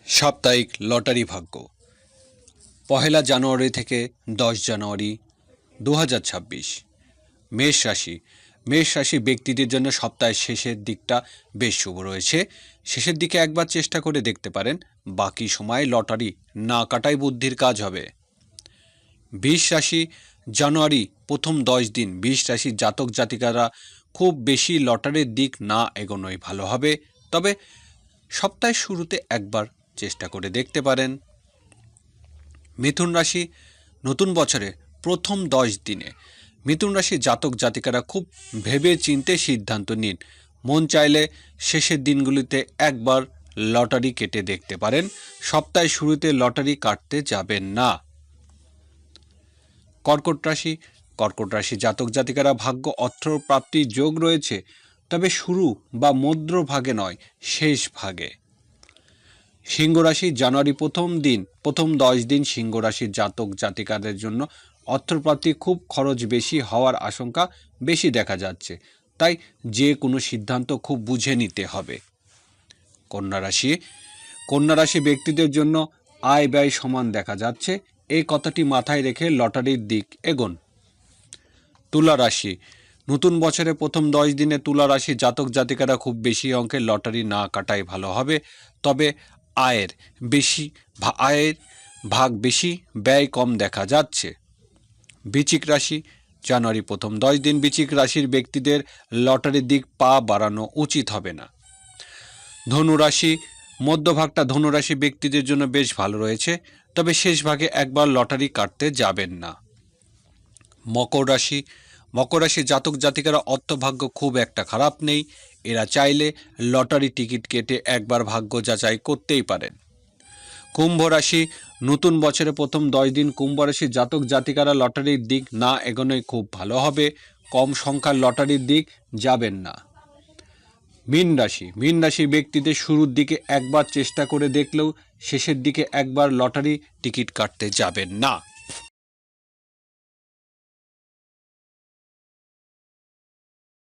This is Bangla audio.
সাপ্তাহিক লটারি ভাগ্য ১লা জানুয়ারি থেকে ১০ জানুয়ারি ২০২৬। মেষ রাশি ব্যক্তিদের জন্য সপ্তাহের শেষের দিকটা বেশ শুভ রয়েছে। শেষের দিকে একবার চেষ্টা করে দেখতে পারেন, বাকি সময় লটারি না কাটাই বুদ্ধির কাজ হবে। বৃষ রাশি জানুয়ারি প্রথম ১০ দিন বৃষ রাশির জাতক জাতিকারা খুব বেশি লটারির দিক না এগোনোই ভালো হবে, তবে সপ্তাহের শুরুতে একবার চেষ্টা করে দেখতে পারেন। মিথুন রাশি নতুন বছরে প্রথম ১০ দিনে মিথুন রাশির জাতক জাতিকারা খুব ভেবে চিন্তে সিদ্ধান্ত নিন। মন চাইলে শেষের দিনগুলিতে একবার লটারি কেটে দেখতে পারেন। সপ্তাহের শুরুতে লটারি কাটতে যাবেন না। কর্কট রাশি জাতক জাতিকারা ভাগ্য অর্থ প্রাপ্তির যোগ রয়েছে, তবে শুরু বা মধ্য ভাগে নয়, শেষ ভাগে। সিংহ রাশি জানুয়ারি প্রথম ১০ দিন সিংহ রাশির জাতক জাতিকাদের জন্য অর্থপ্রাপ্তি খুব খরচ বেশি হওয়ার আশঙ্কা বেশি দেখা যাচ্ছে, তাই যে কোনো সিদ্ধান্ত খুব বুঝে নিতে হবে। কন্যা রাশি ব্যক্তিদের জন্য আয় ব্যয় সমান দেখা যাচ্ছে, এই কথাটি মাথায় রেখে লটারির দিক এগোন। তুলা রাশি নতুন বছরে প্রথম ১০ দিনে তুলা রাশি জাতক জাতিকারা খুব বেশি অঙ্কের লটারি না কাটাই ভালো হবে, তবে আয়ের ভাগ বেশি, ব্যয় কম দেখা যাচ্ছে। বৃশ্চিক রাশি জানুয়ারি প্রথম ১০ দিন বৃশ্চিক রাশির ব্যক্তিদের লটারির দিক পা বাড়ানো উচিত হবে না। ধনুরাশি মধ্যভাগটা ধনুরাশি ব্যক্তিদের জন্য বেশ ভালো রয়েছে, তবে শেষ ভাগে একবার লটারি কাটতে যাবেন না। মকর রাশি জাতক জাতিকারা অর্থভাগ্য খুব একটা খারাপ নেই, এরা চাইলে লটারি টিকিট কেটে একবার ভাগ্য যাচাই করতেই পারেন। কুম্ভ রাশি নতুন বছরে প্রথম ১০ দিন কুম্ভ রাশির জাতক জাতিকারা লটারির দিক না এগোনোই খুব ভালো হবে, কম সংখ্যার লটারির দিক যাবেন না। মীন রাশি ব্যক্তিদের শুরুর দিকে একবার চেষ্টা করে দেখলেও শেষের দিকে একবার লটারি টিকিট কাটতে যাবেন না।